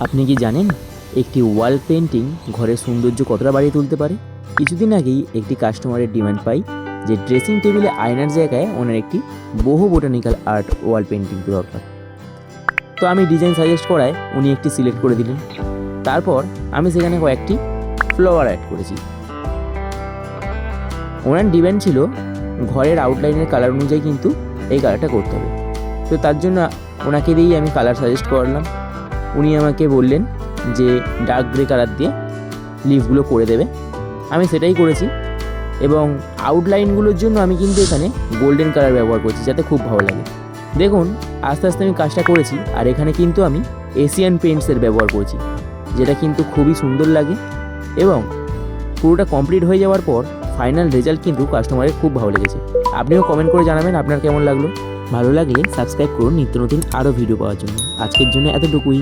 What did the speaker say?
আপনি কি জানেন একটি ওয়াল পেন্টিং ঘরের সৌন্দর্য কতটা বাড়িয়ে তুলতে পারে? কিছুদিন আগেই একটি কাস্টমারের ডিমান্ড পাই যে ড্রেসিং টেবিলে আয়নার জায়গায় ওনার একটি বহু বোটানিক্যাল আর্ট ওয়াল পেন্টিং দরকার। তো আমি ডিজাইন সাজেস্ট করায় উনি একটি সিলেক্ট করে দিলেন। তারপর আমি সেখানে কয়েকটি ফ্লাওয়ার অ্যাড করেছি। ওনার ডিমান্ড ছিল ঘরের আউটলাইনের কালার অনুযায়ী কিন্তু এই কালারটা করতে হবে। তো তার জন্য ওনাকে দিয়েই আমি কালার সাজেস্ট করলাম। উনি আমাকে বললেন যে ডার্ক গ্রে কালার দিয়ে লিফগুলো করে দেবে। আমি সেটাই করেছি এবং আউটলাইনগুলোর জন্য আমি কিন্তু এখানে গোল্ডেন কালার ব্যবহার করছি যাতে খুব ভালো লাগে। দেখুন আস্তে আস্তে আমি কাজটা করেছি আর এখানে কিন্তু আমি এশিয়ান পেইন্টসের ব্যবহার করছি, যেটা কিন্তু খুবই সুন্দর লাগে এবং পুরোটা কমপ্লিট হয়ে যাওয়ার পর ফাইনাল রেজাল্ট কিন্তু কাস্টমারের খুব ভালো লেগেছে। আপনিও কমেন্ট করে জানাবেন আপনার কেমন লাগলো। ভালো লাগলে সাবস্ক্রাইব করুন নিত্য নতুন আরও ভিডিও পাওয়ার জন্য। আজকের জন্য এতটুকুই।